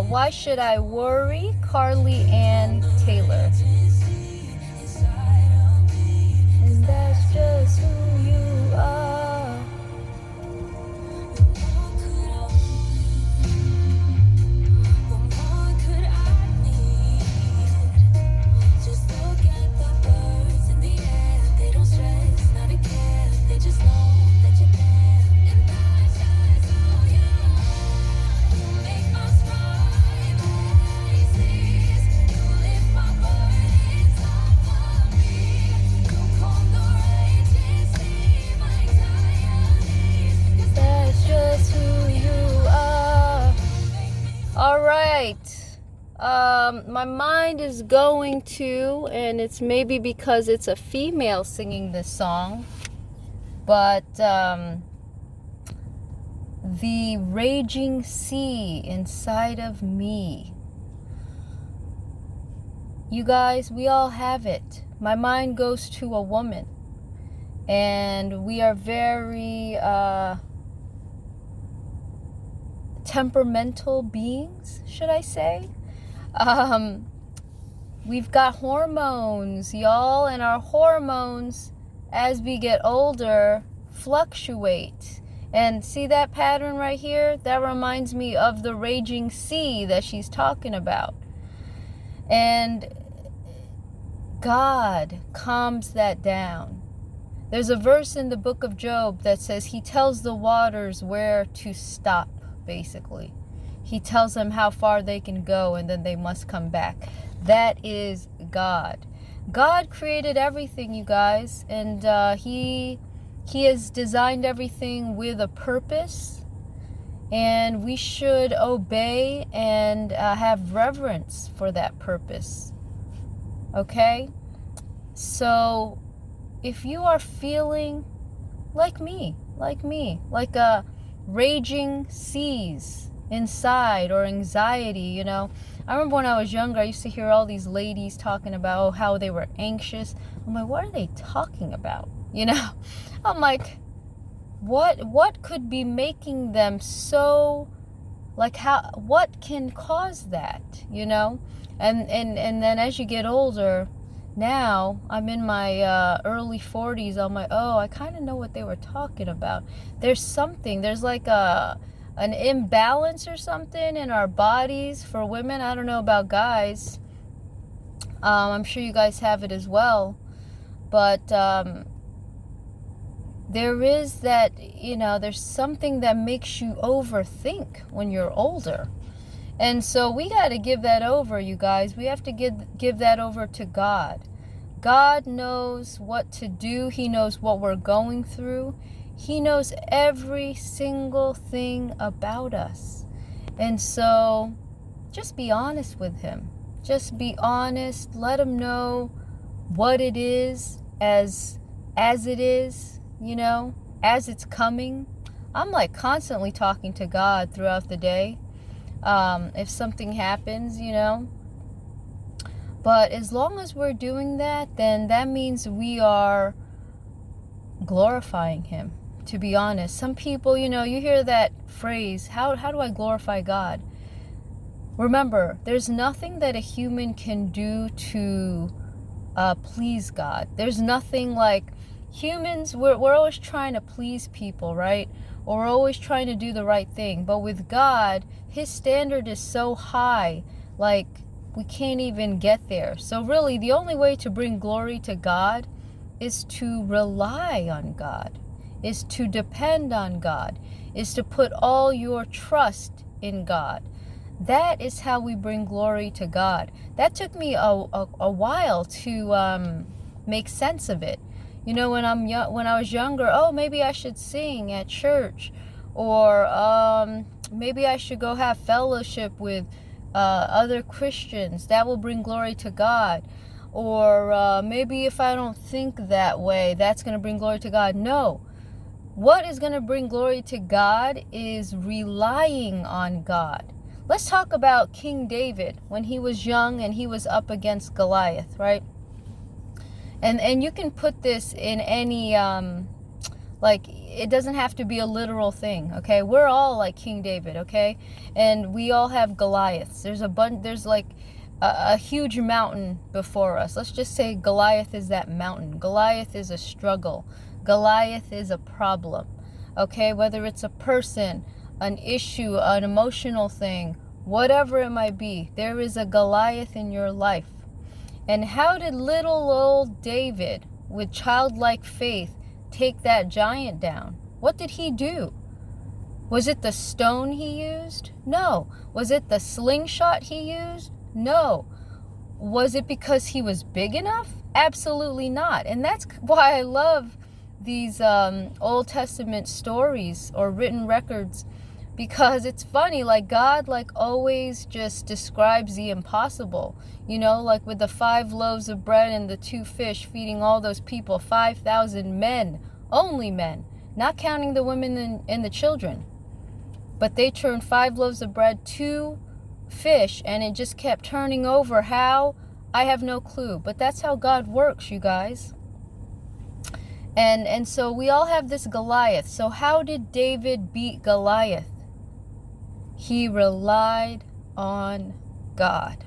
Why Should I Worry? Carly Ann Taylor. And that's just who you are. That's just who you are. All right. My mind is going to, and it's maybe because it's a female singing this song, but the raging sea inside of me. You guys, we all have it. My mind goes to a woman, and we are very temperamental beings, should I say. We've got hormones, y'all, and our hormones, as we get older, fluctuate. And see that pattern right here? That reminds me of the raging sea that she's talking about. And God calms that down. There's a verse in the book of Job that says he tells the waters where to stop, basically. He tells them how far they can go, and then they must come back. That is God. God created everything, you guys, and he has designed everything with a purpose, and we should obey and have reverence for that purpose. Okay? So if you are feeling like me, like a raging seas inside, or anxiety, you know. I remember when I was younger, I used to hear all these ladies talking about how they were anxious. I'm like, what are they talking about? You know, I'm like, what could be making them so, like, what can cause that, you know? And then as you get older, now I'm in my early 40s, I'm like, oh, I kind of know what they were talking about. There's like an imbalance or something in our bodies for women. I don't know about guys. I'm sure you guys have it as well. But there is that, you know, there's something that makes you overthink when you're older. And so we got to give that over, you guys. We have to give that over to God. God knows what to do. He knows what we're going through. He knows every single thing about us. And so just be honest with him. Just be honest. Let him know what it is as it is, you know, as it's coming. I'm like constantly talking to God throughout the day. If something happens, you know. But as long as we're doing that, then that means we are glorifying him, to be honest. Some people, you know, you hear that phrase, how do I glorify God? Remember, there's nothing that a human can do to please God. There's nothing like humans, we're always trying to please people, right? Or we're always trying to do the right thing. But with God, his standard is so high, like we can't even get there. So really, the only way to bring glory to God is to rely on God, is to depend on God, is to put all your trust in God. That is how we bring glory to God. That took me a while to make sense of it. You know, when I was younger, oh, maybe I should sing at church, or maybe I should go have fellowship with other Christians. That will bring glory to God. Or maybe if I don't think that way, that's going to bring glory to God. No. What is going to bring glory to God is relying on God. Let's talk about King David when he was young and he was up against Goliath, right? And you can put this in any Like, it doesn't have to be a literal thing, okay? We're all like King David, okay? And we all have Goliaths. There's like a huge mountain before us. Let's just say Goliath is that mountain. Goliath is a struggle. Goliath is a problem, okay? Whether it's a person, an issue, an emotional thing, whatever it might be, there is a Goliath in your life. And how did little old David, with childlike faith, take that giant down? What did he do? Was it the stone he used? No. Was it the slingshot he used? No. Was it because he was big enough? Absolutely not. And that's why I love these Old Testament stories or written records, because it's funny, like God like always just describes the impossible, you know, like with the 5 loaves of bread and the 2 fish feeding all those people, 5,000 men, only men, not counting the women and the children. But they turned 5 loaves of bread, 2 fish, and it just kept turning over. How? I have no clue, but that's how God works, you guys. And so we all have this Goliath. So how did David beat Goliath? He relied on God.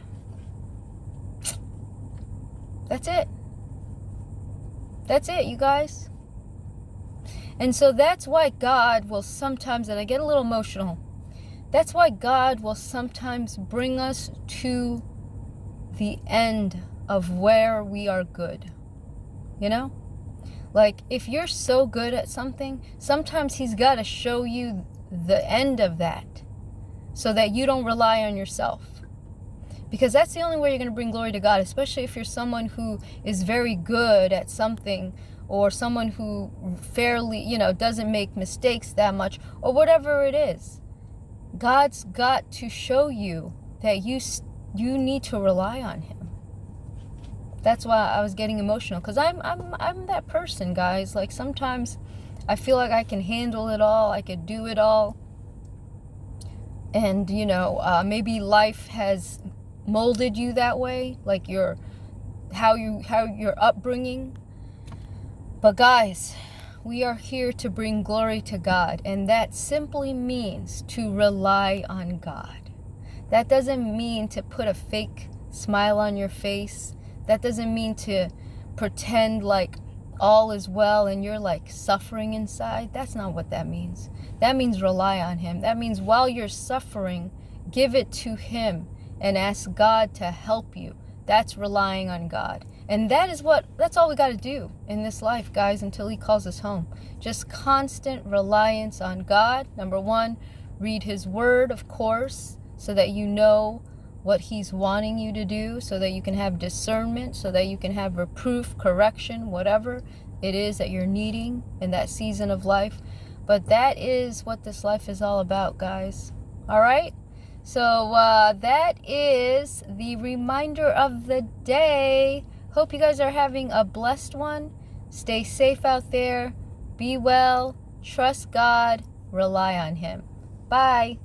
That's it. That's it, you guys. And so that's why God will sometimes, and I get a little emotional, that's why God will sometimes bring us to the end of where we are good. You know? Like, if you're so good at something, sometimes He's got to show you the end of that so that you don't rely on yourself. Because that's the only way you're going to bring glory to God, especially if you're someone who is very good at something, or someone who fairly, you know, doesn't make mistakes that much, or whatever it is. God's got to show you that you need to rely on Him. That's why I was getting emotional, because I'm that person, guys. Like, sometimes I feel like I can handle it all, I could do it all, and you know, maybe life has molded you that way, like how your upbringing. But guys, we are here to bring glory to God, and that simply means to rely on God. That doesn't mean to put a fake smile on your face. That doesn't mean to pretend like all is well and you're like suffering inside. That's not what that means. That means rely on Him. That means while you're suffering, give it to Him and ask God to help you. That's relying on God. And that's all we got to do in this life, guys, until He calls us home. Just constant reliance on God. Number 1, read His Word, of course, so that you know what He's wanting you to do, so that you can have discernment, so that you can have reproof, correction, whatever it is that you're needing in that season of life. But that is what this life is all about, guys. All right? So that is the reminder of the day. Hope you guys are having a blessed one. Stay safe out there. Be well. Trust God. Rely on Him. Bye.